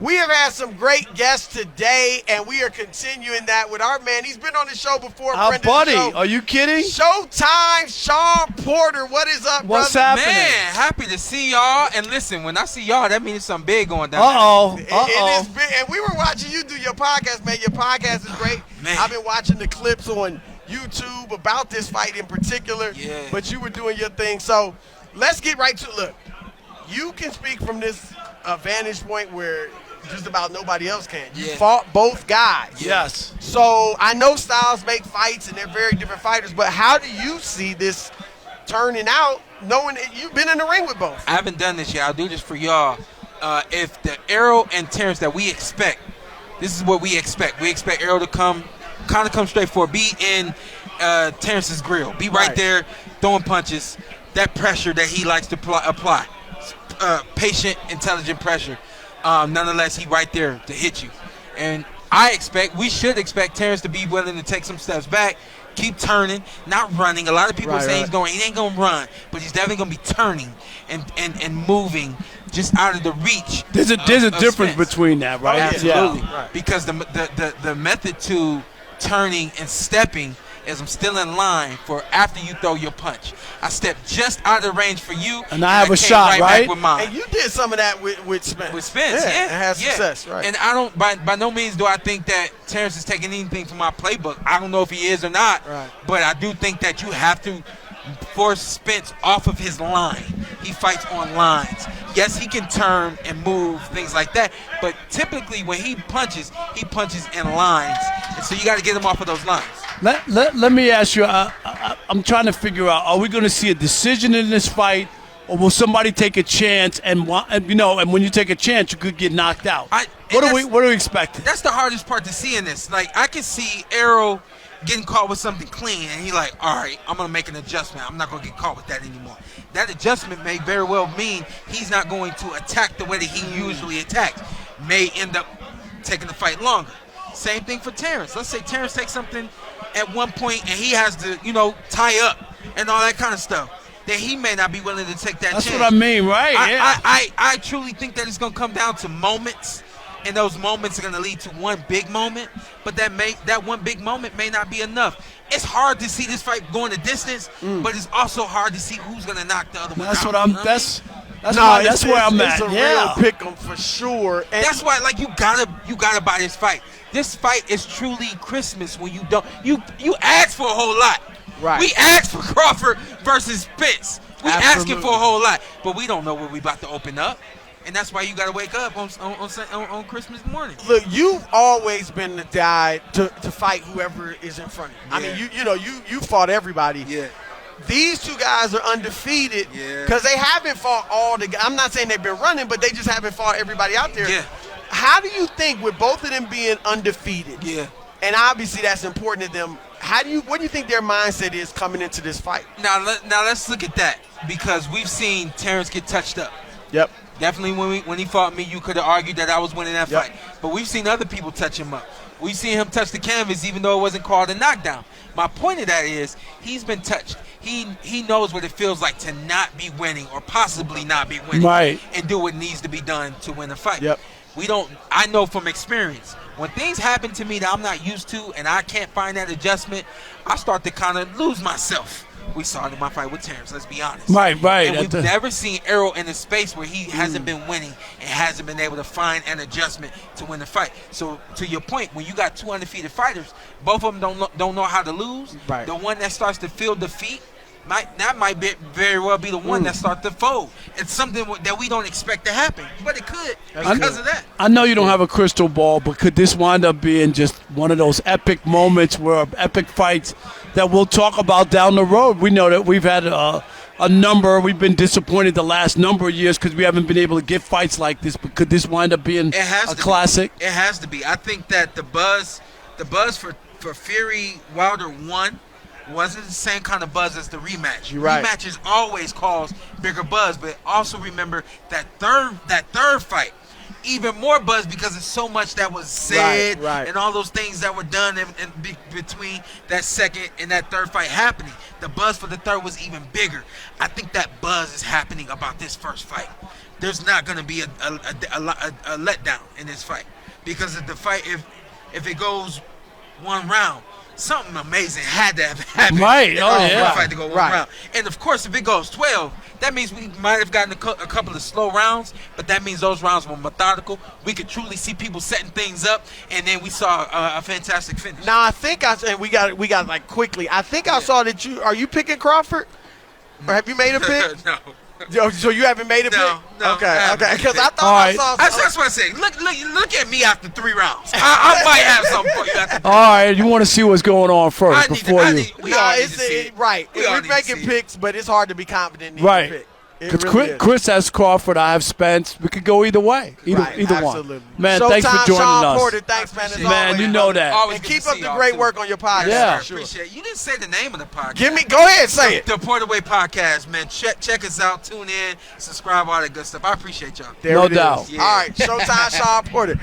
We have had some great guests today, and we are continuing that with our man. He's been on the show before. Our buddy, are you kidding? Showtime, Shawn Porter. What is up, What's brother? happening? Man, happy to see y'all. And listen, when I see y'all, that means something big going down. It is big. And we were watching you do your podcast, man. Your podcast is great. Man. I've been watching the clips on YouTube about this fight in particular. Yeah. But you were doing your thing. So let's get right to it. Look, you can speak from this vantage point where just about nobody else can. You fought both guys. Yes. So I know styles make fights and they're very different fighters, but how do you see this turning out knowing that you've been in the ring with both? I haven't done this yet. I'll do this for y'all. If the Errol and Terence that we expect, this is what we expect. We expect Errol to come straight forward, be in Terence's grill, be right there throwing punches, that pressure that he likes to apply. Patient, intelligent pressure. Nonetheless, he right there to hit you. And we should expect Terence to be willing to take some steps back, keep turning, not running. A lot of people say he ain't going to run, but he's definitely going to be turning and moving just out of the reach. There's a difference Spence. between that, right? Absolutely. Yeah. Right. Because the method to turning and stepping is I'm still in line for after you throw your punch. I step just out of the range for you, And I have a came shot, back right? with mine. And you did some of that with Spence. With Spence, And had success, right. And I don't, by no means do I think that Terence is taking anything from my playbook. I don't know if he is or not, Right. but I do think that you have to force Spence off of his line. He fights on lines. Yes, he can turn and move, things like that, but typically when he punches in lines. And so you got to get him off of those lines. Let me ask you, I'm trying to figure out, are we going to see a decision in this fight, or will somebody take a chance and when you take a chance, you could get knocked out? What are we expecting? That's the hardest part to see in this. Like, I can see Errol getting caught with something clean, and he's like, all right, I'm going to make an adjustment. I'm not going to get caught with that anymore. That adjustment may very well mean he's not going to attack the way that he usually attacks. May end up taking the fight longer. Same thing for Terence. Let's say Terence takes something at one point and he has to, tie up and all that kind of stuff. Then he may not be willing to take that chance. That's what I mean, right? I truly think that it's going to come down to moments, and those moments are going to lead to one big moment, but that one big moment may not be enough. It's hard to see this fight going the distance, but it's also hard to see who's going to knock the other one out. That's where I'm at. It's a real pick 'em for sure. And that's why, like, you gotta buy this fight. This fight is truly Christmas when you don't you ask for a whole lot. Right. We asked for Crawford versus Spence. We asking for a whole lot, but we don't know what we about to open up. And that's why you got to wake up on Christmas morning. Look, you've always been the guy to fight whoever is in front of you. Yeah. I mean, you fought everybody. Yeah. These two guys are undefeated because they haven't fought all the guys. I'm not saying they've been running, but they just haven't fought everybody out there. Yeah. How do you think, with both of them being undefeated, and obviously that's important to them, what do you think their mindset is coming into this fight? Now let's look at that, because we've seen Terence get touched up. Yep. Definitely when he fought me, you could have argued that I was winning that fight. But we've seen other people touch him up. We've seen him touch the canvas even though it wasn't called a knockdown. My point of that is he's been touched. He knows what it feels like to not be winning or possibly not be winning, and do what needs to be done to win a fight. Yep. I know from experience, when things happen to me that I'm not used to and I can't find that adjustment, I start to kind of lose myself. We saw it in my fight with Terence, let's be honest. Right. And we've never seen Errol in a space where he hasn't been winning and hasn't been able to find an adjustment to win the fight. So, to your point, when you got two undefeated fighters, both of them don't know how to lose. Right. The one that starts to feel defeat, might very well be the one that starts to fold. It's something that we don't expect to happen, but it could because of that. I know you don't have a crystal ball, but could this wind up being just one of those epic moments epic fights that we'll talk about down the road? We know that we've had we've been disappointed the last number of years because we haven't been able to get fights like this, but could this wind up being a classic? It has to be. I think that the buzz for Fury Wilder 1 wasn't the same kind of buzz as the rematch. You're right. Rematches always cause bigger buzz, but also remember that third fight, even more buzz because it's so much that was said and all those things that were done in between that second and that third fight happening. The buzz for the third was even bigger. I think that buzz is happening about this first fight there's not going to be a letdown in this fight, because if the fight, if it goes one round, something amazing had to have happened. Right. In order for the yeah. fight to go one round. And of course, if it goes 12, that means we might have gotten a couple of slow rounds, but that means those rounds were methodical. We could truly see people setting things up, and then we saw a fantastic finish. Now I think and we got like quickly. I think I saw that are you picking Crawford, or have you made a pick? No. So you haven't made a pick? No, Okay. Because I thought All right. I saw. That's what I say. Look at me after 3 rounds. I might have something for you after 3 All right, you want to see what's going on first before you. We all need to see it. Right. We all We're need to making see it. picks, but it's hard to be confident in Right. your pick. It Because really is. Chris has Crawford, I have Spence. We could go either way. Either absolutely. one. Man, Showtime, thanks for joining Shawn us. Porter, thanks, man. As Man, always, you know brother. that. Always And good to keep up see the y'all, great too. work on your podcast. Yeah. I for sure. appreciate it. You didn't say the name of the podcast. Go ahead, say it. The Porter Way Podcast, man. Check us out. Tune in. Subscribe. All that good stuff. I appreciate y'all. There No it is. doubt. Yeah. All right, Showtime, Shawn Porter.